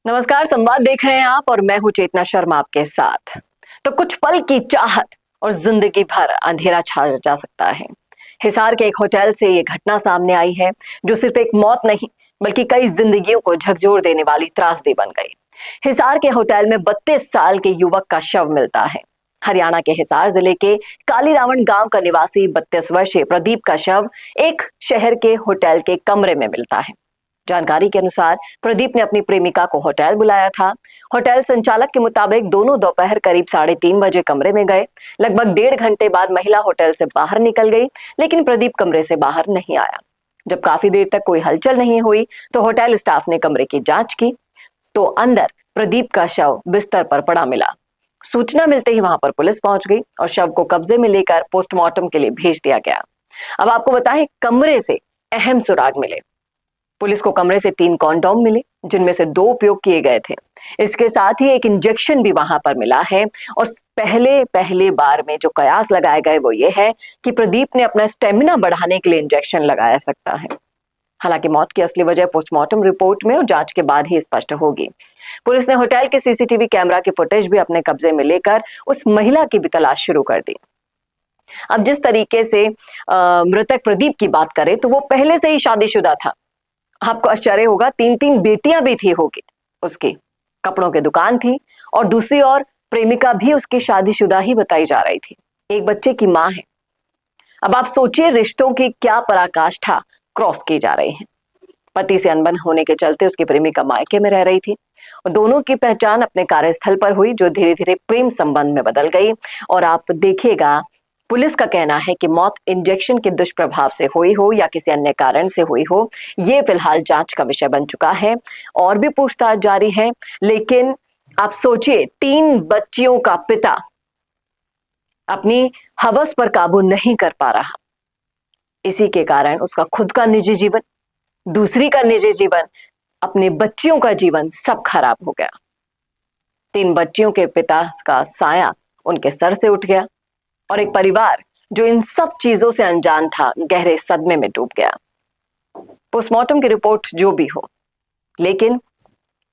नमस्कार, संवाद देख रहे हैं आप और मैं हूं चेतना शर्मा आपके साथ। तो कुछ पल की चाहत और जिंदगी भर अंधेरा छा जा सकता है। हिसार के एक होटल से ये घटना सामने आई है जो सिर्फ एक मौत नहीं बल्कि कई जिंदगियों को झकझोर देने वाली त्रासदी बन गई। हिसार के होटल में 32 साल के युवक का शव मिलता है। हरियाणा के हिसार जिले के कालीरावण गांव का निवासी 32 वर्षीय प्रदीप का शव एक शहर के होटल के कमरे में मिलता है। जानकारी के अनुसार प्रदीप ने अपनी प्रेमिका को होटल बुलाया था। होटल संचालक के मुताबिक दोनों दोपहर करीब 3:30 बजे कमरे में गए। लगभग 1.5 घंटे बाद महिला होटल से बाहर निकल गई, लेकिन प्रदीप कमरे से बाहर नहीं आया। जब काफी देर तक कोई हलचल नहीं हुई तो होटल स्टाफ ने कमरे की जांच की तो अंदर प्रदीप का शव बिस्तर पर पड़ा मिला। सूचना मिलते ही वहां पर पुलिस पहुंच गई और शव को कब्जे में लेकर पोस्टमार्टम के लिए भेज दिया गया। अब आपको बताएं, कमरे से अहम सुराग मिले। पुलिस को कमरे से 3 कॉन्डोम मिले जिनमें से 2 उपयोग किए गए थे। इसके साथ ही एक इंजेक्शन भी वहां पर मिला है और पहले बार में जो कयास लगाए गए वो ये है कि प्रदीप ने अपना स्टेमिना बढ़ाने के लिए इंजेक्शन लगाया सकता है। हालांकि मौत की असली वजह पोस्टमार्टम रिपोर्ट में और जांच के बाद ही स्पष्ट होगी। पुलिस ने होटल के सीसीटीवी कैमरा की फुटेज भी अपने कब्जे में लेकर उस महिला की भी तलाश शुरू कर दी। अब जिस तरीके से मृतक प्रदीप की बात करें तो वो पहले से ही शादीशुदा था। आपको आश्चर्य होगा, 3 बेटियां भी थी होगी उसकी, कपड़ों की दुकान थी और दूसरी ओर प्रेमिका भी उसकी शादीशुदा ही बताई जा रही थी। एक बच्चे की मां है। अब आप सोचिए रिश्तों की क्या पराकाष्ठा क्रॉस की जा रही है। पति से अनबन होने के चलते उसकी प्रेमिका मायके में रह रही थी और दोनों की पहचान अपने कार्यस्थल पर हुई जो धीरे धीरे प्रेम संबंध में बदल गई। और आप देखिएगा, पुलिस का कहना है कि मौत इंजेक्शन के दुष्प्रभाव से हुई हो या किसी अन्य कारण से हुई हो, ये फिलहाल जांच का विषय बन चुका है और भी पूछताछ जारी है। लेकिन आप सोचिए, 3 बच्चियों का पिता अपनी हवस पर काबू नहीं कर पा रहा। इसी के कारण उसका खुद का निजी जीवन, दूसरी का निजी जीवन, अपने बच्चियों का जीवन सब खराब हो गया। 3 बच्चियों के पिता का साया उनके सर से उठ गया और एक परिवार जो इन सब चीजों से अनजान था गहरे सदमे में डूब गया। पोस्टमार्टम की रिपोर्ट जो भी हो, लेकिन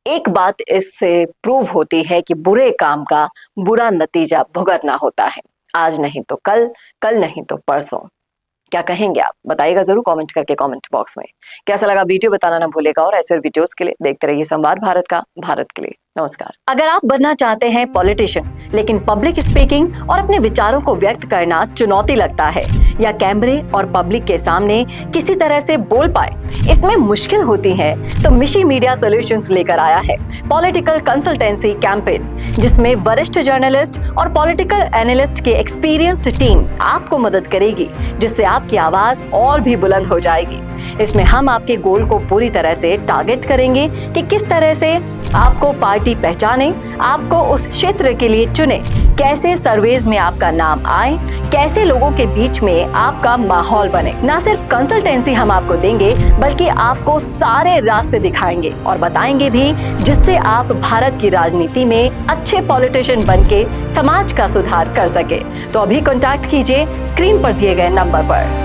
एक बात इससे प्रूव होती है कि बुरे काम का बुरा नतीजा भुगतना होता है। आज नहीं तो कल, कल नहीं तो परसों। क्या कहेंगे आप? बताइएगा जरूर कमेंट करके कमेंट बॉक्स में। कैसा लगा वीडियो बताना ना भूलेगा और ऐसे वीडियोस के लिए देखते रहिए संवाद भारत का, भारत के लिए। नमस्कार। अगर आप बनना चाहते हैं पॉलिटिशियन लेकिन पब्लिक स्पीकिंग और अपने विचारों को व्यक्त करना चुनौती लगता है या कैमरे और पब्लिक के सामने किसी तरह से बोल पाए इसमें मुश्किल होती है, तो मिशी मीडिया सॉल्यूशंस लेकर आया है पॉलिटिकल कंसल्टेंसी कैंपेन, जिसमें वरिष्ठ जर्नलिस्ट और पॉलिटिकल एनालिस्ट की एक्सपीरियंस्ड टीम आपको मदद करेगी, जिससे आपकी आवाज और भी बुलंद हो जाएगी। इसमें हम आपके गोल को पूरी तरह से टारगेट करेंगे कि किस तरह से आपको पार्टी पहचाने, आपको उस क्षेत्र के लिए चुने, कैसे सर्वेज में आपका नाम आए, कैसे लोगों के बीच में आपका माहौल बने। ना सिर्फ कंसल्टेंसी हम आपको देंगे बल्कि आपको सारे रास्ते दिखाएंगे और बताएंगे भी, जिससे आप भारत की राजनीति में अच्छे पॉलिटिशियन बनके समाज का सुधार कर सके। तो अभी कॉन्टैक्ट कीजिए स्क्रीन पर दिए गए नंबर पर।